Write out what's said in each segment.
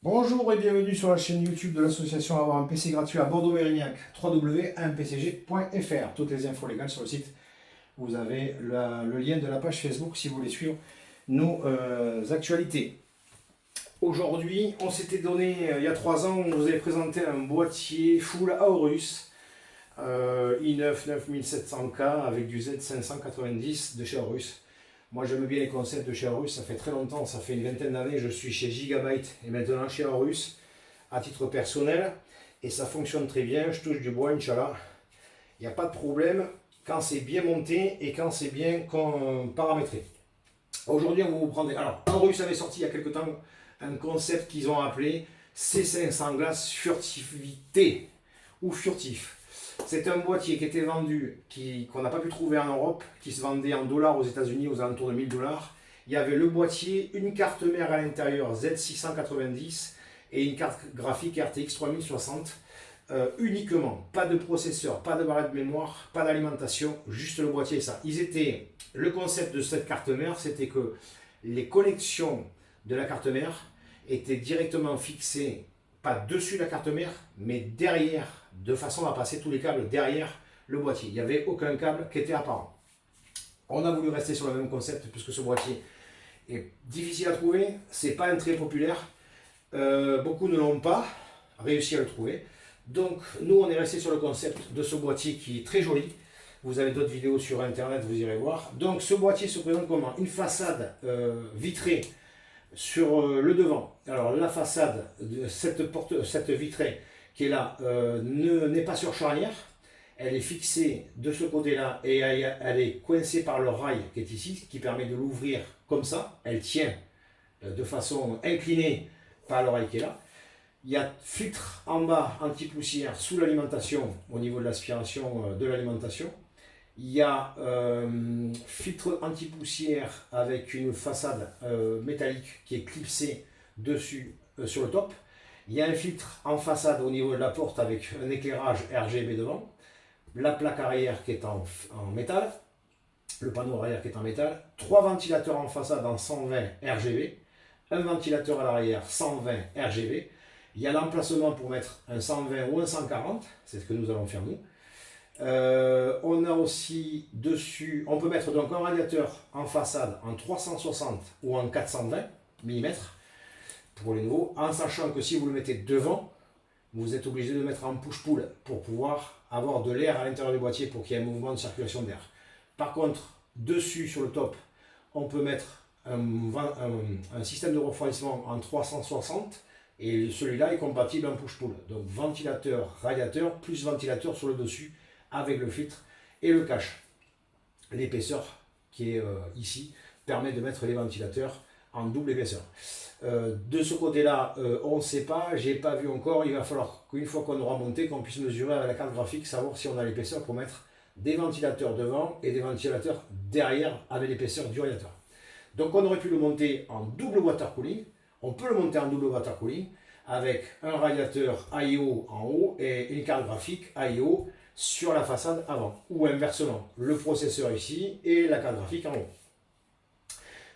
Bonjour et bienvenue sur la chaîne YouTube de l'association Avoir un PC gratuit à Bordeaux-Mérignac, www.1pcg.fr. Toutes les infos légales sur le site. Vous avez le lien de la page Facebook si vous voulez suivre nos actualités. Aujourd'hui, on s'était donné, il y a 3 ans, on vous avait présenté un boîtier full Aorus i9 9700K avec du Z590 de chez Aorus. Moi j'aime bien les concepts de chez Aorus, ça fait très longtemps, ça fait une vingtaine d'années, je suis chez Gigabyte et maintenant chez Aorus à titre personnel et ça fonctionne très bien, je touche du bois, Inch'Allah. Il n'y a pas de problème quand c'est bien monté et quand c'est bien paramétré. Aujourd'hui on va vous prendre. Alors Aorus avait sorti il y a quelque temps un concept qu'ils ont appelé C500 glace furtivité ou furtif. C'est un boîtier qui était vendu, qu'on n'a pas pu trouver en Europe, qui se vendait en dollars aux États-Unis aux alentours de 1000 dollars. Il y avait le boîtier, une carte mère à l'intérieur Z690 et une carte graphique RTX 3060 uniquement. Pas de processeur, pas de barrette de mémoire, pas d'alimentation, juste le boîtier et ça. Le concept de cette carte mère, c'était que les connexions de la carte mère étaient directement fixées, pas dessus la carte mère, mais derrière, de façon à passer tous les câbles derrière le boîtier. Il n'y avait aucun câble qui était apparent. On a voulu rester sur le même concept puisque ce boîtier est difficile à trouver, c'est pas un très populaire. Beaucoup ne l'ont pas réussi à le trouver. Donc nous on est resté sur le concept de ce boîtier qui est très joli. Vous avez d'autres vidéos sur internet, vous irez voir. Donc ce boîtier se présente comment? Une façade vitrée sur le devant. Alors la façade de cette vitrée qui est là n'est pas sur charnière, elle est fixée de ce côté là et elle est coincée par le rail qui est ici, qui permet de l'ouvrir comme ça, elle tient de façon inclinée par le rail qui est là. Il y a filtre en bas anti-poussière sous l'alimentation au niveau de l'aspiration de l'alimentation. Il y a filtre anti-poussière avec une façade métallique qui est clipsée dessus sur le top. Il y a un filtre en façade au niveau de la porte avec un éclairage RGB devant. La plaque arrière qui est en métal. Le panneau arrière qui est en métal. 3 ventilateurs en façade en 120 RGB. Un ventilateur à l'arrière 120 RGB. Il y a l'emplacement pour mettre un 120 ou un 140. C'est ce que nous allons faire nous. On a aussi dessus, on peut mettre donc un radiateur en façade en 360 ou en 420 mm pour les nouveaux, en sachant que si vous le mettez devant, vous êtes obligé de le mettre en push-pull pour pouvoir avoir de l'air à l'intérieur du boîtier pour qu'il y ait un mouvement de circulation d'air. Par contre, dessus sur le top, on peut mettre un système de refroidissement en 360 et celui-là est compatible en push-pull. Donc ventilateur, radiateur, plus ventilateur sur le dessus avec le filtre et le cache. L'épaisseur qui est ici permet de mettre les ventilateurs en double épaisseur. De ce côté-là, on ne sait pas, j'ai pas vu encore, il va falloir qu'une fois qu'on aura monté, qu'on puisse mesurer avec la carte graphique, savoir si on a l'épaisseur pour mettre des ventilateurs devant et des ventilateurs derrière avec l'épaisseur du radiateur. Donc on aurait pu le monter en double water cooling, on peut le monter en double water cooling avec un radiateur I/O en haut et une carte graphique I/O sur la façade avant, ou inversement, le processeur ici et la carte graphique en haut.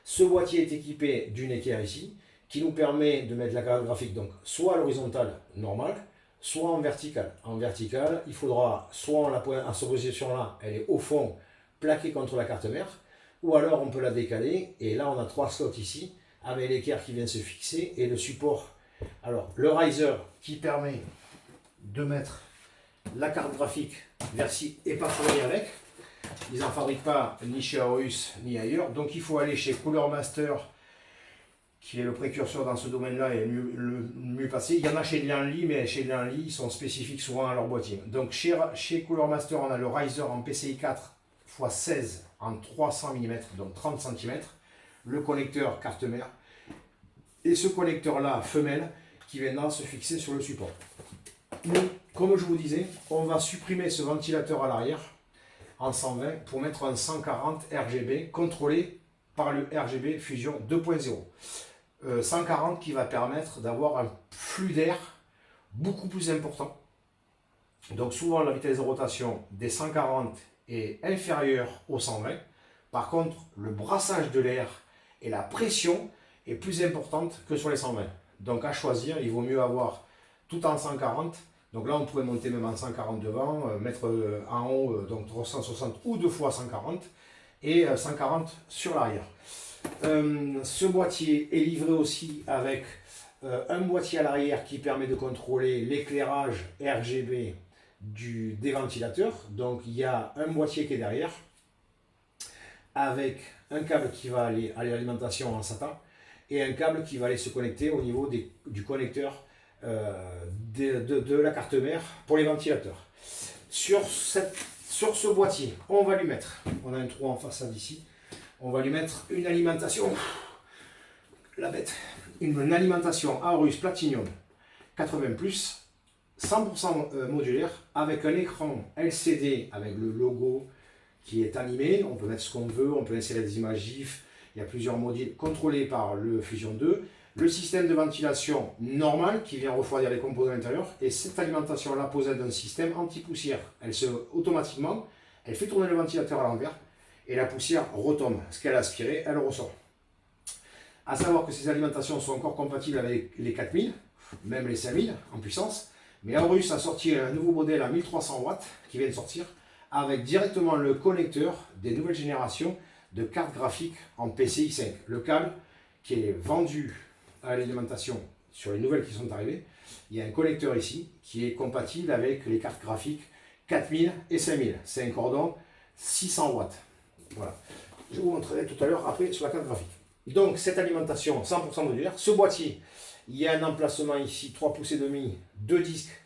Ce boîtier est équipé d'une équerre ici, qui nous permet de mettre la carte graphique donc soit à l'horizontale normale, soit en verticale. En verticale, il faudra soit à cette position-là, elle est au fond, plaquée contre la carte mère, ou alors on peut la décaler, et là on a 3 slots ici, avec l'équerre qui vient se fixer, et le support. Alors, le riser qui permet de mettre la carte graphique Versi et pas fournie avec. Ils n'en fabriquent pas ni chez Aorus ni ailleurs. Donc il faut aller chez Cooler Master, qui est le précurseur dans ce domaine-là et le mieux passé. Il y en a chez Lianli, mais chez Lianli, ils sont spécifiques souvent à leur boîtier. Donc chez Cooler Master, on a le riser en PCI 4 x 16 en 300 mm, donc 30 cm. Le connecteur carte mère. Et ce connecteur-là, femelle, qui viendra se fixer sur le support. Nous, comme je vous disais, on va supprimer ce ventilateur à l'arrière en 120 pour mettre un 140 RGB contrôlé par le RGB Fusion 2.0. 140 qui va permettre d'avoir un flux d'air beaucoup plus important. Donc souvent la vitesse de rotation des 140 est inférieure au 120. Par contre, le brassage de l'air et la pression est plus importante que sur les 120. Donc à choisir, il vaut mieux avoir tout en 140. Donc là, on pourrait monter même en 140 devant, mettre en haut donc 360 ou 2 fois 140 et 140 sur l'arrière. Ce boîtier est livré aussi avec un boîtier à l'arrière qui permet de contrôler l'éclairage RGB des ventilateurs. Donc il y a un boîtier qui est derrière avec un câble qui va aller à l'alimentation en SATA et un câble qui va aller se connecter au niveau du connecteur de la carte mère pour les ventilateurs. Sur ce boîtier, on va lui mettre, on a un trou en façade ici, on va lui mettre une alimentation, la bête, une alimentation Aorus Platinum 80+, 100% modulaire, avec un écran LCD avec le logo qui est animé. On peut mettre ce qu'on veut, on peut insérer des images GIF, il y a plusieurs modules contrôlés par le Fusion 2. Le système de ventilation normal qui vient refroidir les composants intérieurs, et cette alimentation-là possède un système anti-poussière. Automatiquement, elle fait tourner le ventilateur à l'envers et la poussière retombe. Ce qu'elle a aspiré, elle ressort. A savoir que ces alimentations sont encore compatibles avec les 4000, même les 5000 en puissance. Mais Aorus a sorti un nouveau modèle à 1300 watts qui vient de sortir avec directement le connecteur des nouvelles générations de cartes graphiques en PCI 5. Le câble qui est vendu à l'alimentation sur les nouvelles qui sont arrivées, il y a un connecteur ici qui est compatible avec les cartes graphiques 4000 et 5000. C'est un cordon 600 watts. Voilà. Je vous montrerai tout à l'heure après sur la carte graphique. Donc cette alimentation 100% modulaire, ce boîtier, il y a un emplacement ici 3 pouces et demi, 2 disques,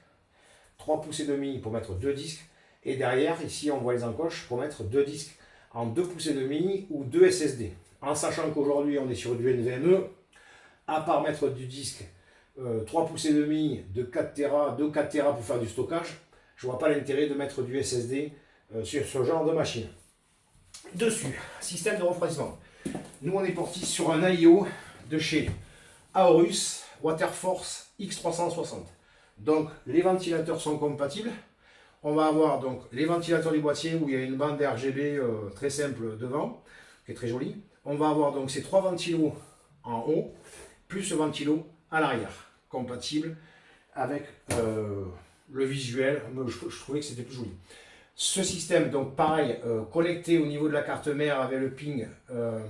3 pouces et demi pour mettre 2 disques, et derrière ici on voit les encoches pour mettre 2 disques en 2 pouces et demi ou 2 SSD. En sachant qu'aujourd'hui on est sur du NVMe, à part mettre du disque 3 pouces et demi de 4 Tera, 2 4 Tera pour faire du stockage, je ne vois pas l'intérêt de mettre du SSD sur ce genre de machine. Dessus, système de refroidissement. Nous on est parti sur un AIO de chez Aorus Waterforce X360. Donc les ventilateurs sont compatibles. On va avoir donc les ventilateurs du boîtier où il y a une bande RGB très simple devant, qui est très jolie. On va avoir donc ces 3 ventilos en haut, plus ce ventilo à l'arrière, compatible avec le visuel. Je trouvais que c'était plus joli. Ce système, donc pareil, connecté au niveau de la carte mère avec le ping,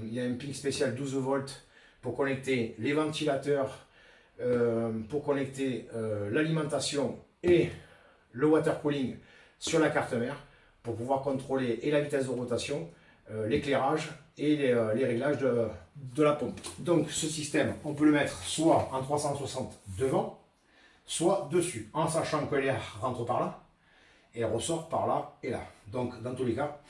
il y a un ping spécial 12 volts pour connecter les ventilateurs, pour connecter l'alimentation et le water cooling sur la carte mère, pour pouvoir contrôler et la vitesse de rotation, l'éclairage et les réglages de la pompe. Donc ce système, on peut le mettre soit en 360 devant, soit dessus, en sachant que l'air rentre par là et ressort par là et là. Donc dans tous les cas,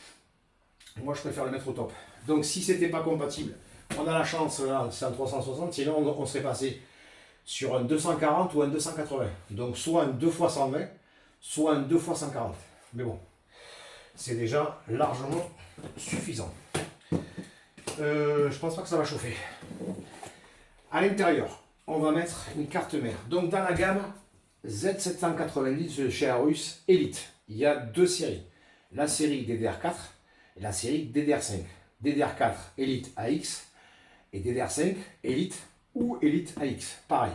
moi je préfère le mettre au top. Donc si c'était pas compatible, on a la chance là, c'est en 360, sinon on serait passé sur un 240 ou un 280. Donc soit un 2 x 120, soit un 2 x 140. Mais bon, c'est déjà largement suffisant. Je pense pas que ça va chauffer. À l'intérieur, on va mettre une carte mère. Donc dans la gamme Z790 de chez Aorus Elite, il y a 2 séries. La série DDR4 et la série DDR5. DDR4 Elite AX et DDR5 Elite ou Elite AX. Pareil.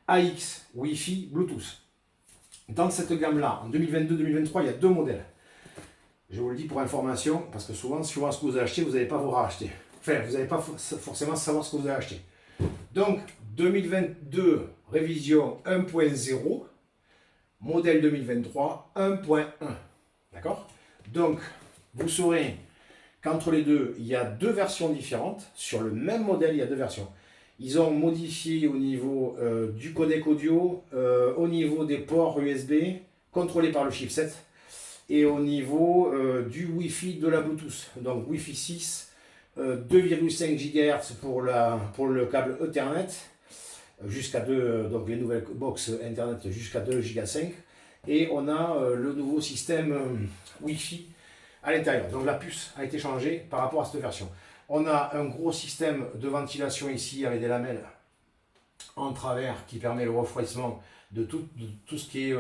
AX, Wi-Fi, Bluetooth. Dans cette gamme-là, en 2022-2023, il y a 2 modèles. Je vous le dis pour information, parce que souvent, suivant ce que vous avez acheté, vous n'allez pas vous racheter. Enfin, vous n'allez pas forcément savoir ce que vous avez acheté. Donc, 2022, révision 1.0, modèle 2023, 1.1. D'accord? Donc, vous saurez qu'entre les deux, il y a 2 versions différentes. Sur le même modèle, il y a 2 versions. Ils ont modifié au niveau du codec audio, au niveau des ports USB, contrôlés par le chipset, et au niveau du Wi-Fi de la Bluetooth. Donc Wi-Fi 6, 2,5 GHz pour le câble Ethernet, jusqu'à 2, donc les nouvelles box Internet jusqu'à 2 Go 5, et on a le nouveau système Wi-Fi à l'intérieur. Donc la puce a été changée par rapport à cette version. On a un gros système de ventilation ici avec des lamelles en travers qui permet le refroidissement de tout ce qui est,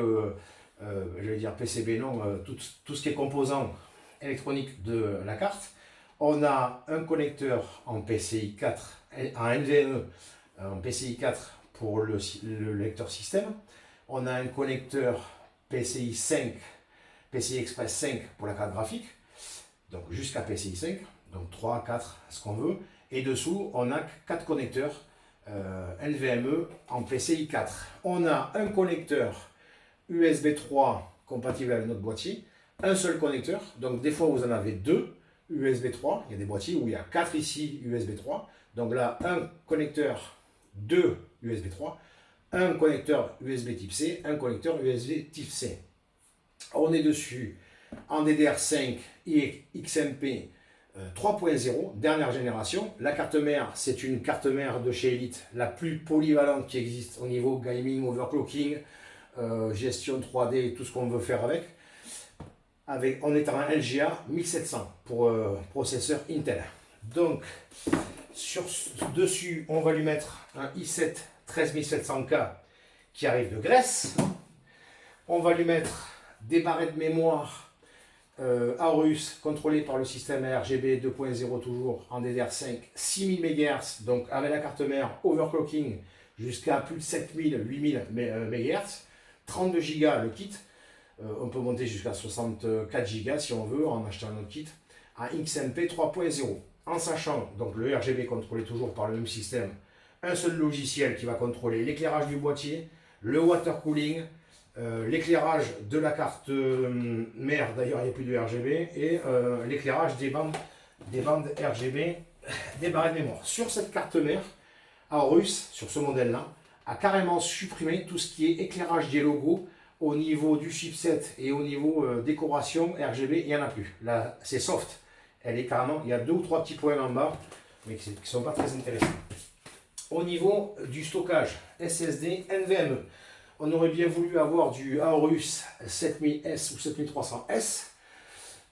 je vais dire PCB, non, tout ce qui est composant électronique de la carte. On a un connecteur en PCI 4, en NVMe, en PCI 4 pour le lecteur système. On a un connecteur PCI 5, PCI Express 5 pour la carte graphique, donc jusqu'à PCI 5, donc 3, 4, ce qu'on veut. Et dessous, on a 4 connecteurs NVMe en PCI 4. On a un connecteur USB 3 compatible avec notre boîtier, un seul connecteur, donc des fois vous en avez deux USB 3, il y a des boîtiers où il y a 4 ici USB 3, donc là un connecteur, deux USB 3, un connecteur USB type C, un connecteur USB type C. On est dessus en DDR5 et XMP 3.0, dernière génération. La carte mère, c'est une carte mère de chez Elite, la plus polyvalente qui existe au niveau gaming, overclocking, gestion 3D, tout ce qu'on veut faire avec. On est en LGA 1700 pour processeur Intel. Donc, dessus, on va lui mettre un i7 13700K qui arrive de Grèce. On va lui mettre des barrettes de mémoire Aorus contrôlées par le système RGB 2.0 toujours en DDR5 6000 MHz, donc avec la carte mère overclocking jusqu'à plus de 7000 8000 MHz, 32 Go le kit. On peut monter jusqu'à 64 Go si on veut en achetant un autre kit à XMP 3.0, en sachant donc le RGB contrôlé toujours par le même système, un seul logiciel qui va contrôler l'éclairage du boîtier, le water cooling, l'éclairage de la carte mère, d'ailleurs il n'y a plus de RGB, et l'éclairage des bandes RGB des barrettes de mémoire. Sur cette carte mère, Aorus, sur ce modèle là, a carrément supprimé tout ce qui est éclairage des logos au niveau du chipset et au niveau décoration RGB, il n'y en a plus. Là, c'est soft. Elle est carrément, il y a 2 ou 3 petits points en bas, mais qui ne sont pas très intéressants. Au niveau du stockage SSD NVMe, on aurait bien voulu avoir du Aorus 7000S ou 7300S,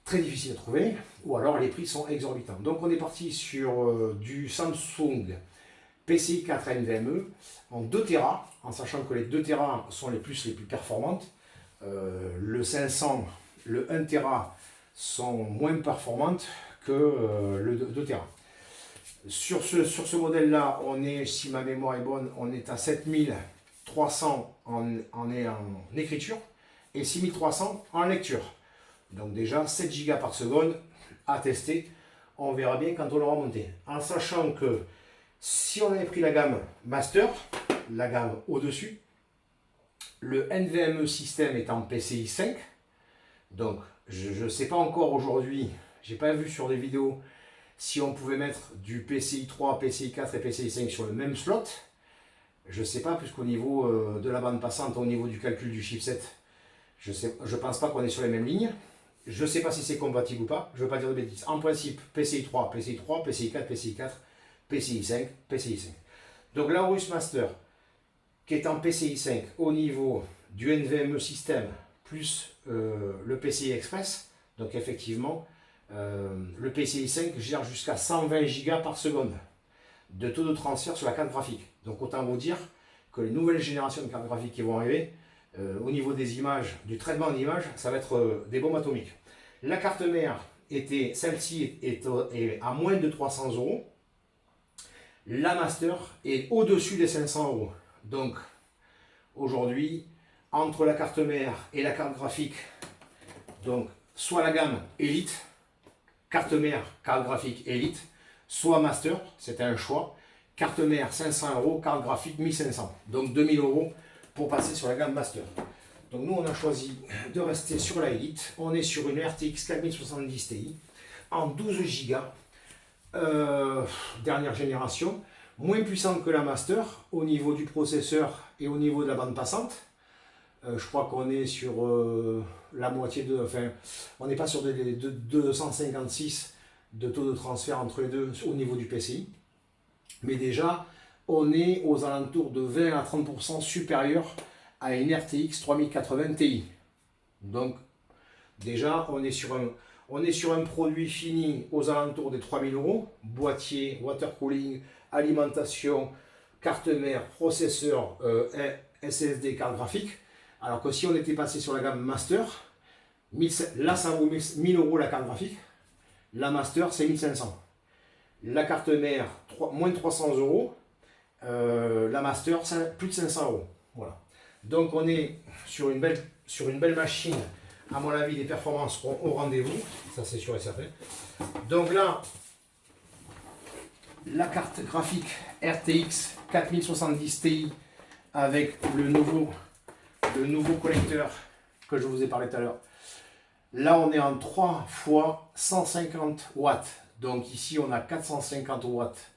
très difficile à trouver, ou alors les prix sont exorbitants. Donc on est parti sur du Samsung PCI 4 NVMe en 2 Tera, en sachant que les 2 Tera sont les plus performantes. Le 500, le 1 Tera sont moins performantes que le 2 Tera. Sur ce modèle-là, on est, si ma mémoire est bonne, on est à 7300 en écriture et 6300 en lecture. Donc déjà 7 Go par seconde à tester. On verra bien quand on l'aura monté. En sachant que si on avait pris la gamme Master, la gamme au-dessus, le NVMe système est en PCI 5. Donc je ne sais pas encore aujourd'hui, j'ai pas vu sur des vidéos si on pouvait mettre du PCI 3, PCI 4 et PCI 5 sur le même slot. Je ne sais pas, puisqu'au niveau de la bande passante, au niveau du calcul du chipset, je ne pense pas qu'on est sur les mêmes lignes. Je ne sais pas si c'est compatible ou pas, je ne veux pas dire de bêtises. En principe, PCI 3, PCI 3, PCI 4, PCI 4, PCI 5, PCI 5. Donc l'Aorus Master, qui est en PCI 5 au niveau du NVMe système, plus le PCI Express, donc effectivement, le PCI 5 gère jusqu'à 120 Go par seconde de taux de transfert sur la carte graphique. Donc autant vous dire que les nouvelles générations de cartes graphiques qui vont arriver, au niveau des images, du traitement d'images, ça va être des bombes atomiques. La carte mère, celle-ci est à moins de 300 €. La Master est au-dessus des 500 €. Donc aujourd'hui, entre la carte mère et la carte graphique, donc soit la gamme Elite, carte mère, carte graphique Elite, soit Master, c'était un choix. Carte mère 500 €, carte graphique 1500. Donc 2000 € pour passer sur la gamme Master. Donc nous on a choisi de rester sur la Elite. On est sur une RTX 4070 Ti en 12 Go, dernière génération, moins puissante que la Master au niveau du processeur et au niveau de la bande passante. Je crois qu'on est sur la moitié de, enfin, on n'est pas sur de 256 de taux de transfert entre les deux au niveau du PCI, mais déjà on est aux alentours de 20 à 30% supérieur à une RTX 3080 Ti. Donc déjà on est sur un produit fini aux alentours des 3000 €, boîtier, water cooling, alimentation, carte mère, processeur, SSD, carte graphique. Alors que si on était passé sur la gamme Master, là ça vaut 1000 € la carte graphique, la Master c'est 1500. La carte mère, moins de 300 €, La Master, plus de 500 €. Voilà. Donc on est sur une belle machine, à mon avis, les performances seront au rendez-vous, ça c'est sûr et certain. Donc là, la carte graphique RTX 4070 Ti avec le nouveau connecteur que je vous ai parlé tout à l'heure. Là, on est en 3 fois 150 watts. Donc ici, on a 450 watts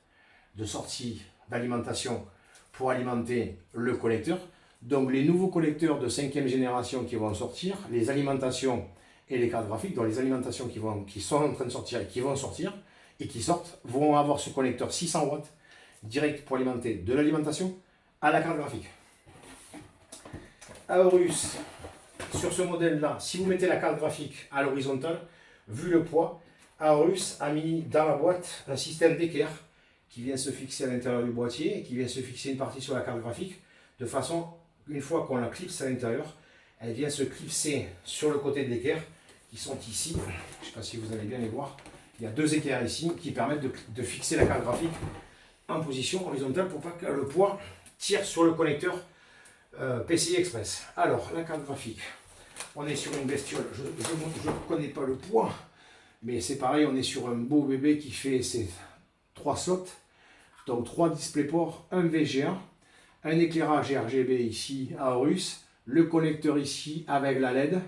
de sortie d'alimentation pour alimenter le connecteur. Donc les nouveaux connecteurs de 5e génération qui vont sortir, les alimentations et les cartes graphiques, donc les alimentations qui sont en train de sortir et qui vont sortir et qui sortent, vont avoir ce connecteur 600 watts direct pour alimenter de l'alimentation à la carte graphique. Aorus, sur ce modèle-là, si vous mettez la carte graphique à l'horizontale, vu le poids, Aorus a mis dans la boîte un système d'équerre qui vient se fixer à l'intérieur du boîtier et qui vient se fixer une partie sur la carte graphique de façon, une fois qu'on la clipse à l'intérieur, elle vient se clipser sur le côté de l'équerre qui sont ici. Je ne sais pas si vous allez bien les voir. Il y a 2 équerres ici qui permettent de fixer la carte graphique en position horizontale pour pas que le poids tire sur le connecteur PCI Express. Alors, la carte graphique, on est sur une bestiole. Je ne connais pas le poids, mais c'est pareil, on est sur un beau bébé qui fait ses 3 slots. Donc 3 DisplayPort, un VGA, un éclairage RGB ici à Aorus, le connecteur ici avec la LED.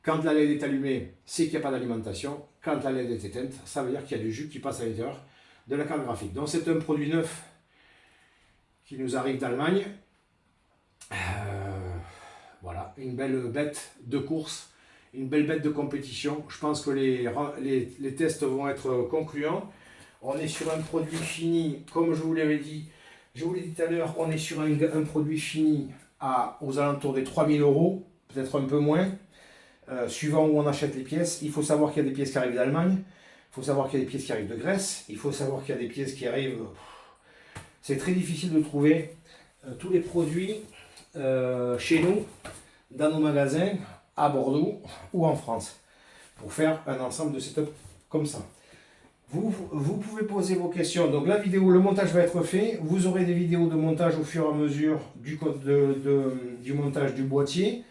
Quand la LED est allumée, c'est qu'il n'y a pas d'alimentation. Quand la LED est éteinte, ça veut dire qu'il y a du jus qui passe à l'intérieur de la carte graphique. Donc c'est un produit neuf qui nous arrive d'Allemagne. Voilà, une belle bête de course, une belle bête de compétition. Je pense que les tests vont être concluants. On est sur un produit fini, comme je vous l'avais dit, tout à l'heure, on est sur un produit fini aux alentours des 3000 €, peut-être un peu moins, suivant où on achète les pièces. Il faut savoir qu'il y a des pièces qui arrivent d'Allemagne, il faut savoir qu'il y a des pièces qui arrivent de Grèce, il faut savoir qu'il y a des pièces qui arrivent... C'est très difficile de trouver tous les produits chez nous, dans nos magasins, à Bordeaux ou en France, pour faire un ensemble de setup comme ça. Vous pouvez poser vos questions. Donc la vidéo, le montage va être fait. Vous aurez des vidéos de montage au fur et à mesure du montage du boîtier.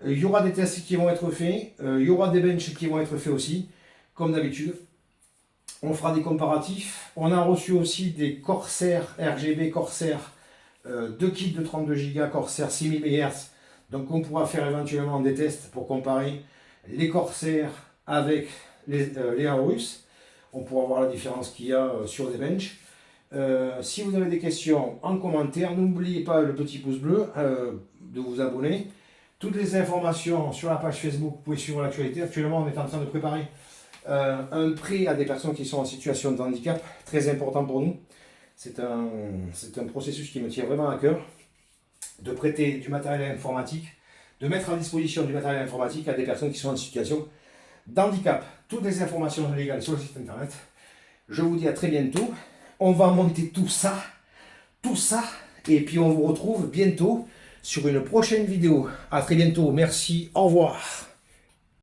Il y aura des tests qui vont être faits. Il y aura des benches qui vont être faits aussi, comme d'habitude. On fera des comparatifs. On a reçu aussi des Corsair RGB Corsair, 2 kits de 32 Go Corsair 6000 MHz. Donc on pourra faire éventuellement des tests pour comparer les Corsair avec les Aorus. On pourra voir la différence qu'il y a sur des benches. Si vous avez des questions en commentaire, n'oubliez pas le petit pouce bleu, de vous abonner. Toutes les informations sur la page Facebook, vous pouvez suivre l'actualité. Actuellement, on est en train de préparer un prêt à des personnes qui sont en situation de handicap, très important pour nous. C'est un processus qui me tient vraiment à cœur, de prêter du matériel informatique, de mettre à disposition du matériel informatique à des personnes qui sont en situation d'handicap. Toutes les informations légales sur le site internet. Je vous dis à très bientôt. On va monter tout ça, et puis on vous retrouve bientôt sur une prochaine vidéo. À très bientôt, merci, au revoir.